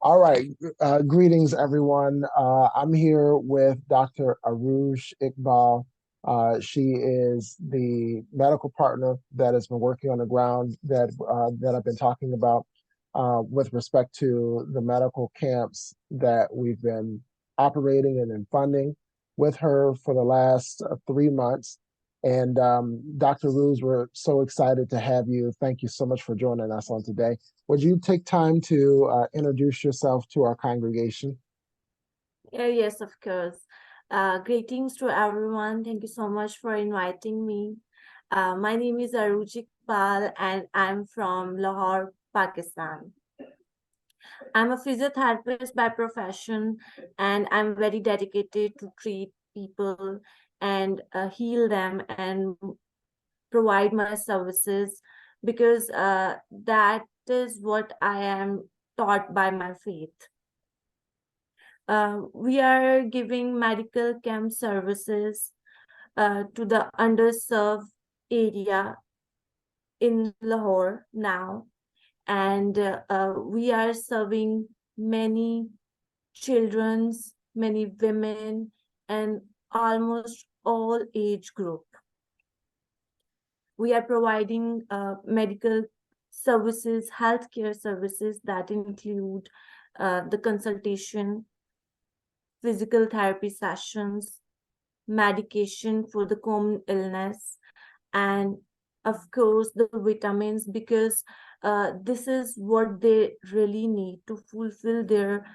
All right. Greetings, everyone. I'm here with Dr. Arooj Iqbal. She is the medical partner that has been working on the ground that I've been talking about with respect to the medical camps that we've been operating and then funding with her for the last 3 months. And Dr. Arooj, we're so excited to have you. Thank you so much for joining us on today. Would you take time to introduce yourself to our congregation? Yes, of course. Greetings to everyone. Thank you so much for inviting me. My name is Arooj Iqbal and I'm from Lahore, Pakistan. I'm a physiotherapist by profession and I'm very dedicated to treat people and heal them and provide my services because that is what I am taught by my faith. We are giving medical camp services to the underserved area in Lahore now, and we are serving many children's, many women, and almost all age group. We are providing medical services, healthcare services that include the consultation, physical therapy sessions, medication for the common illness, and of course the vitamins, because this is what they really need to fulfill their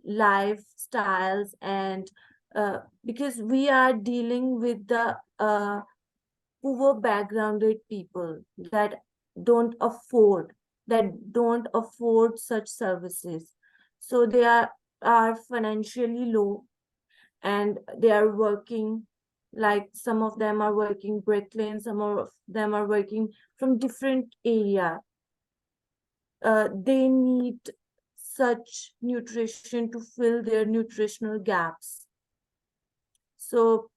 lifestyles, and because we are dealing with the poor backgrounded people don't afford don't afford such services, so they are financially low and they are working, like some of them are working bricklanes, some of them are working from different area. They need such nutrition to fill their nutritional gaps. So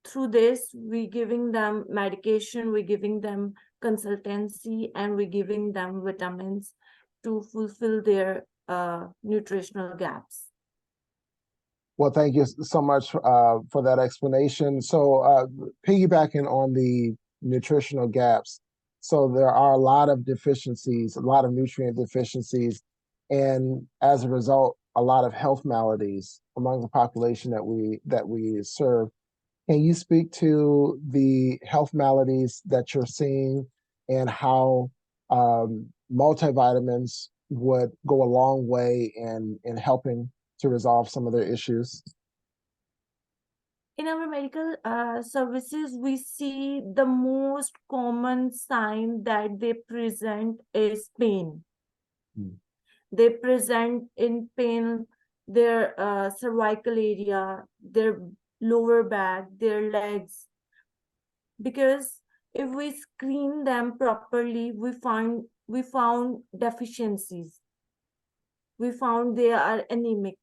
through this, we giving them medication, we giving them consultancy, and we giving them vitamins to fulfill their nutritional gaps. Well, thank you so much for that explanation. So, piggybacking on the nutritional gaps, so there are a lot of deficiencies, a lot of nutrient deficiencies, and as a result, a lot of health maladies among the population that we serve. Can you speak to the health maladies that you're seeing and how multivitamins would go a long way in helping to resolve some of their issues? In our medical services, we see the most common sign that they present is pain. Mm. They present in pain their cervical area, their lower back, their legs. Because if we screen them properly, we found deficiencies. We found they are anemic.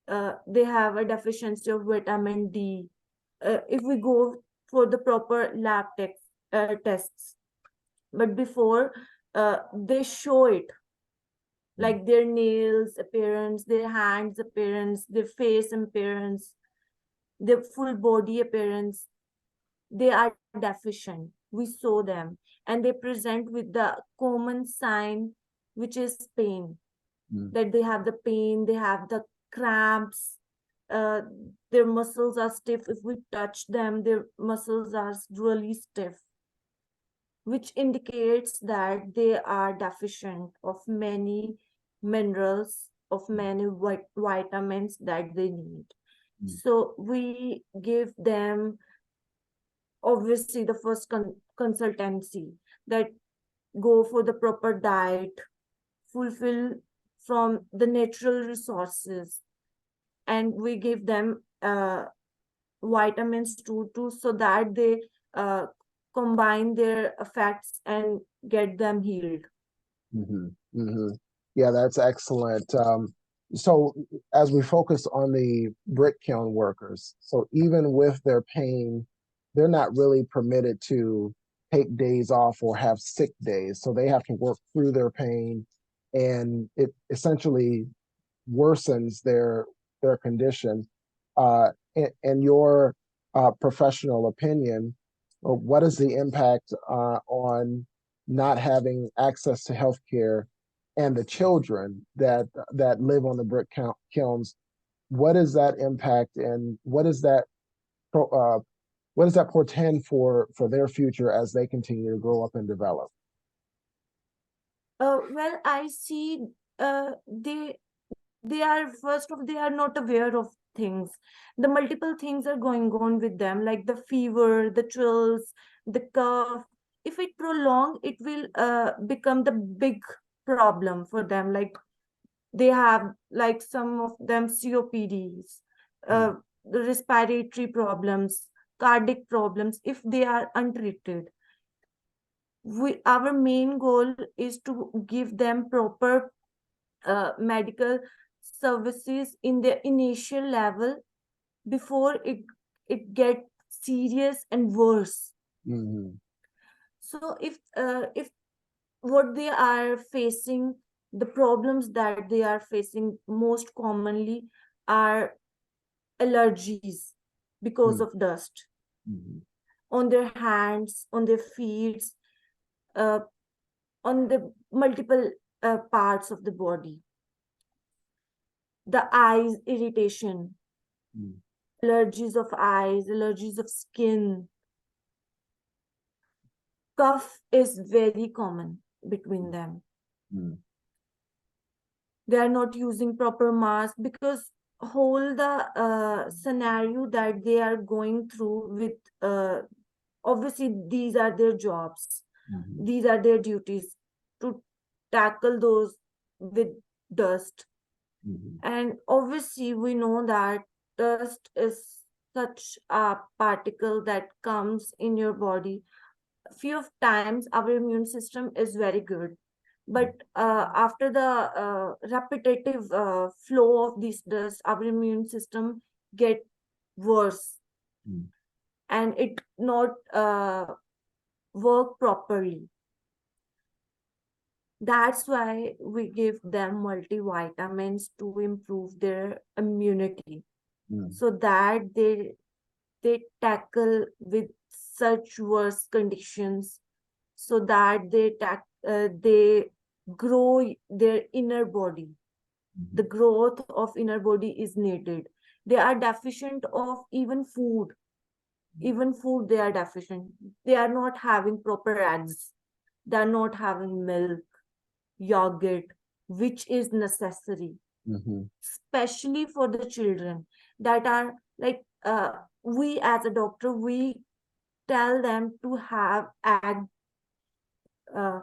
They have a deficiency of vitamin D. If we go for the proper lab tests, but before they show it, like their nails appearance, their hands appearance, their face appearance, their full body appearance, they are deficient. We saw them, and they present with the common sign, which is pain. Mm. That they have the pain, they have the cramps, uh, their muscles are stiff. If we touch them, their muscles are really stiff, which indicates that they are deficient of many minerals, of many vitamins that they need. Mm. So we give them, obviously, the first consultancy, that go for the proper diet, fulfill from the natural resources, and we give them vitamins too, so that they uh, combine their effects and get them healed. Hmm. Hmm. Yeah, that's excellent. So as we focus on the brick kiln workers, so even with their pain, they're not really permitted to take days off or have sick days. So they have to work through their pain, and it essentially worsens their condition. In your professional opinion, what is the impact on not having access to healthcare and the children that live on the brick kilns? What is that impact, and uh, what does that portend for their future as they continue to grow up and develop? Well, I see they are, first of, they are not aware of things. The multiple things are going on with them, like the fever, the chills, the cough. If it prolong, it will become the big problem for them. Like they have, like some of them, COPDs, Mm, the respiratory problems, cardiac problems, if they are untreated. Our main goal is to give them proper medical services in the initial level before it get serious and worse. mhm, So if what they are facing, the problems that they are facing most commonly are allergies because mm, of dust mhm, on their hands, on their feet, uh, on the multiple parts of the body. The eyes irritation, mm, allergies of eyes, allergies of skin. Cough is very common between them. mm, They are not using proper mask because whole the scenario that they are going through with, obviously these are their jobs, mhm, these are their duties to tackle those with dust. mhm, And obviously we know that dust is such a particle that comes in your body. Few of times our immune system is very good, but after the repetitive flow of this dust, our immune system get worse mm, and it not work properly. That's why we give them multivitamins to improve their immunity, mm, so that they tackle with such worse conditions, so that they grow their inner body. The mhm, growth of inner body is needed. They are deficient of even food they are deficient. They are not having proper eggs, they are not having milk, yogurt, which is necessary, mhm, especially for the children that are like, we as a doctor, we tell them to have egg, uh,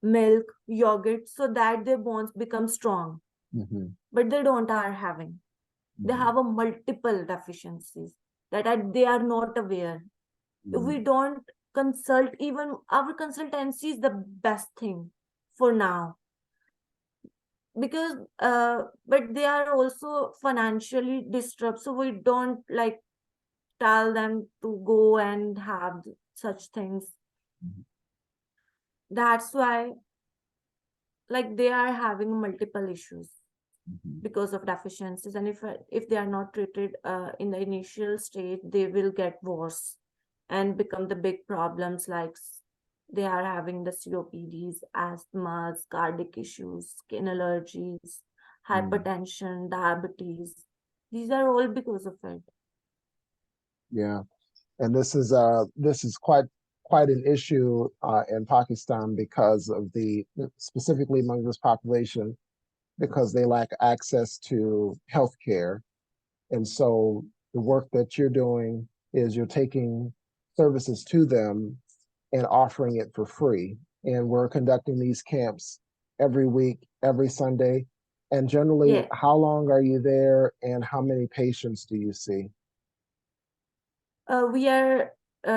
milk, yogurt, so that their bones become strong. mhm, But they don't are having. They mhm, have a multiple deficiencies that they are not aware. If mhm, we don't consult, even our consultancy is the best thing for now, because but they are also financially disturbed, so we don't like tell them to go and have such things. mhm, That's why, like, they are having multiple issues mhm. because of deficiencies, and if they are not treated in the initial stage, they will get worse and become the big problems, like they are having the COPDs, asthmas, cardiac issues, skin allergies, Mm, hypertension, diabetes. These are all because of it. yeah, and this is quite an issue in Pakistan because of the specifically among this population because they lack access to health care. And so the work that you're doing is you're taking services to them and offering it for free. And we're conducting these camps every week, every Sunday. And generally, Yeah. how long are you there and how many patients do you see? We are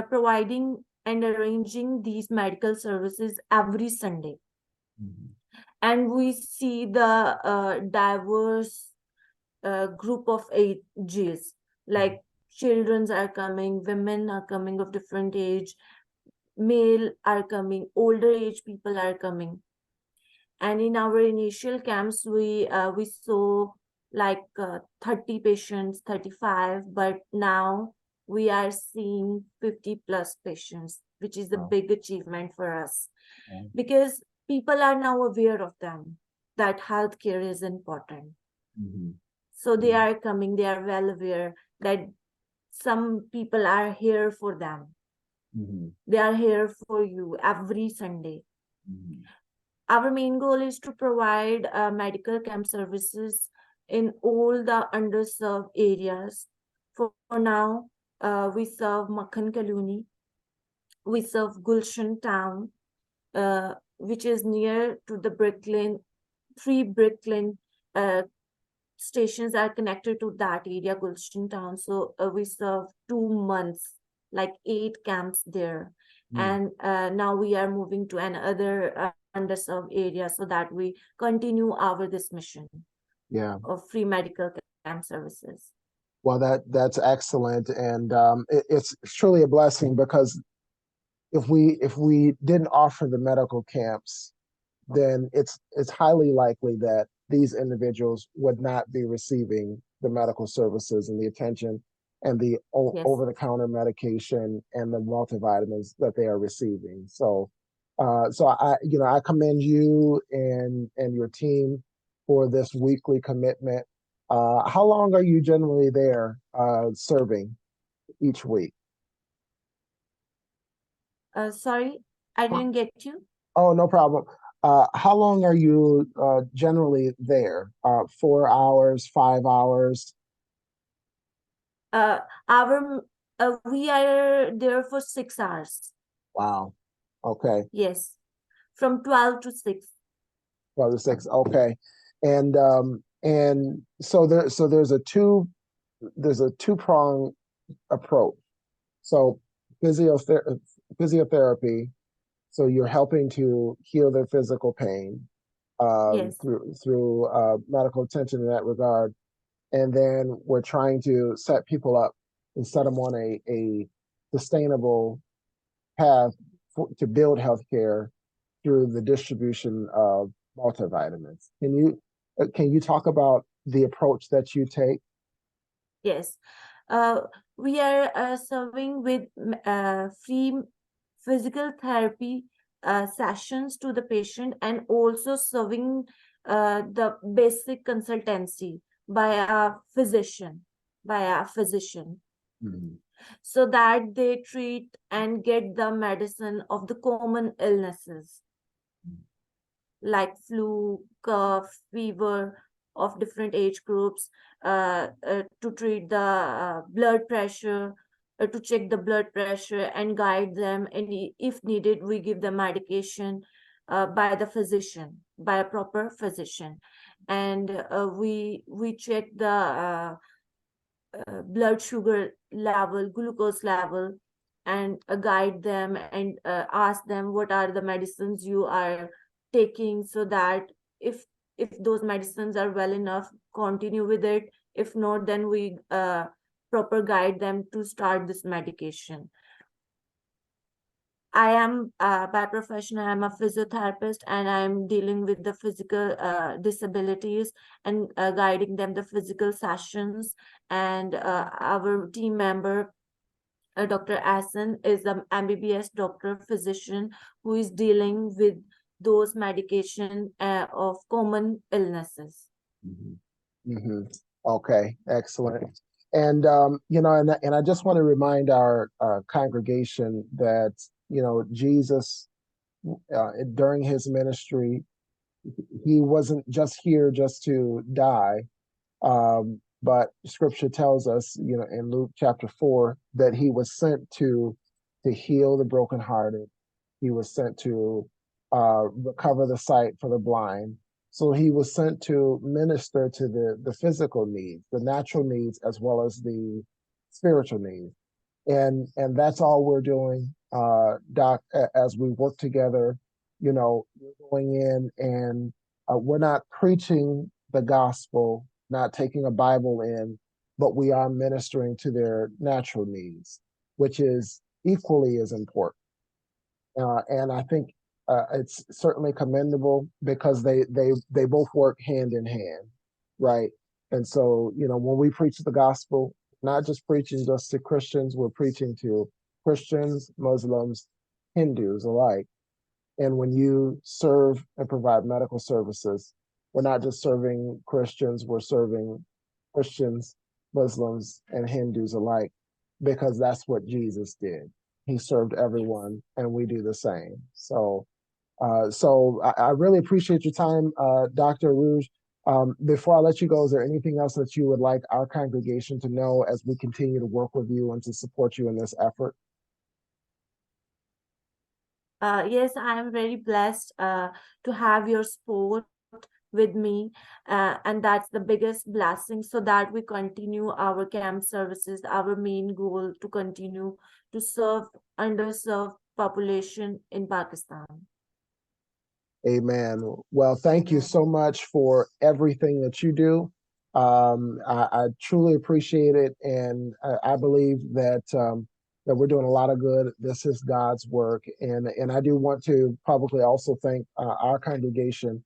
providing and arranging these medical services every Sunday, Mhm, and we see the diverse group of ages, like children are coming, women are coming of different age, male are coming, older age people are coming. And in our initial camps, we saw like 30 patients, 35, but now we are seeing 50 plus patients, which is a Wow. big achievement for us Wow. because people are now aware of them, that healthcare is important. Mhm. So they are coming, they are well aware that some people are here for them. Mhm. They are here for you every Sunday. Mhm. Our main goal is to provide medical camp services in all the underserved areas. For now, we serve Makhan Kaluni, we serve Gulshan Town, which is near to the Brick Lane. 3 Brick Lane stations are connected to that area, Gulshan Town. So we serve 2 months, like 8 camps there. Mm. And now we are moving to another underserved area so that we continue our this mission Yeah. of free medical camp services. Well, that's excellent, and it's truly a blessing because if we didn't offer the medical camps, then it's highly likely that these individuals would not be receiving the medical services and the attention and the Yes. over-the-counter medication and the multivitamins that they are receiving. So I commend you and your team for this weekly commitment. How long are you generally there serving each week? Sorry, I didn't get you. Oh, no problem. How long are you generally there? 4 hours, 5 hours? Uh, our we are there for 6 hours. Wow. Okay. Yes, from 12 to 6. 12 to 6. Okay. And so there's a two-prong approach. So physiotherapy, so you're helping to heal their physical pain Yes. through medical attention in that regard. And then we're trying to set people up and set them on a sustainable path to build healthcare through the distribution of multivitamins. Can you talk about the approach that you take? Yes. Uh, we are serving with free physical therapy sessions to the patient and also serving the basic consultancy by a physician, Mhm. so that they treat and get the medicine of the common illnesses like flu, cough, fever of different age groups, to treat the blood pressure, to check the blood pressure and guide them. And if needed, we give them medication by the physician, by a proper physician. And we check the blood sugar level, glucose level, and guide them and ask them what are the medicines you are taking, so that if those medicines are well enough, continue with it. If not, then we proper guide them to start this medication. I am by profession, I am a physiotherapist and I'm dealing with the physical disabilities and guiding them the physical sessions. And our team member, Dr. Asen, is an MBBS doctor physician who is dealing with those medication of common illnesses. Mhm. Mhm. Okay, excellent. And and I just want to remind our congregation that Jesus during his ministry, he wasn't just here just to die, but Scripture tells us, in Luke chapter 4, that he was sent to heal the brokenhearted. He was sent to recover the sight for the blind. So he was sent to minister to the physical needs, the natural needs, as well as the spiritual needs. And that's all we're doing, Doc, as we work together. We're going in and we're not preaching the gospel, not taking a Bible in, but we are ministering to their natural needs, which is equally as important. And I think it's certainly commendable because they both work hand in hand, right? And so, you know, when we preach the gospel, not just preaching just to Christians, we're preaching to Christians, Muslims, Hindus alike. And when you serve and provide medical services, we're not just serving Christians, we're serving Christians, Muslims, and Hindus alike, because that's what Jesus did. He served Yes. everyone, and we do the same. So I really appreciate your time, Dr. Arooj. Before I let you go, is there anything else that you would like our congregation to know as we continue to work with you and to support you in this effort? Yes, I am very blessed to have your support with me, and that's the biggest blessing, so that we continue our camp services. Our main goal to continue to serve underserved population in Pakistan. Amen. Well, thank you so much for everything that you do. I truly appreciate it, and I believe that we're doing a lot of good. This is God's work, and I do want to publicly also thank our congregation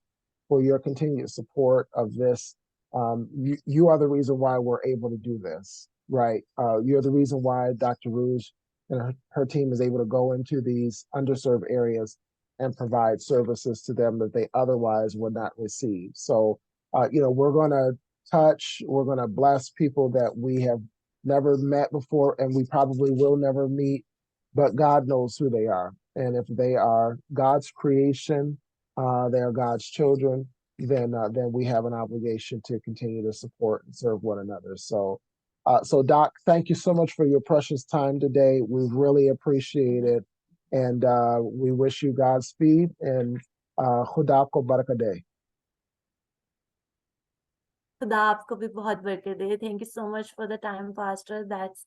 for your continued support of this. You are the reason why we're able to do this, right? You're the reason why Dr. Rouge and her team is able to go into these underserved areas and provide services to them that they otherwise would not receive. So, you know, we're going to bless people that we have never met before, and we probably will never meet, but God knows who they are. And if they are God's creation, they are God's children, then we have an obligation to continue to support and serve one another. So Doc, thank you so much for your precious time today. We really appreciate it. And we wish you Godspeed and Khuda ko baraka de. खुदा आपको भी बहुत बरकत दे. Thank you so much for the time, Pastor. That's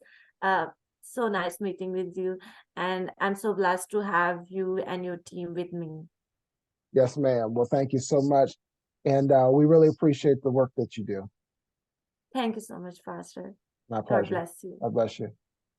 so nice meeting with you, and I'm so blessed to have you and your team with me. Yes, ma'am. Well, thank you so much. And we really appreciate the work that you do. Thank you so much, Pastor. My God pleasure. bless you. God bless you.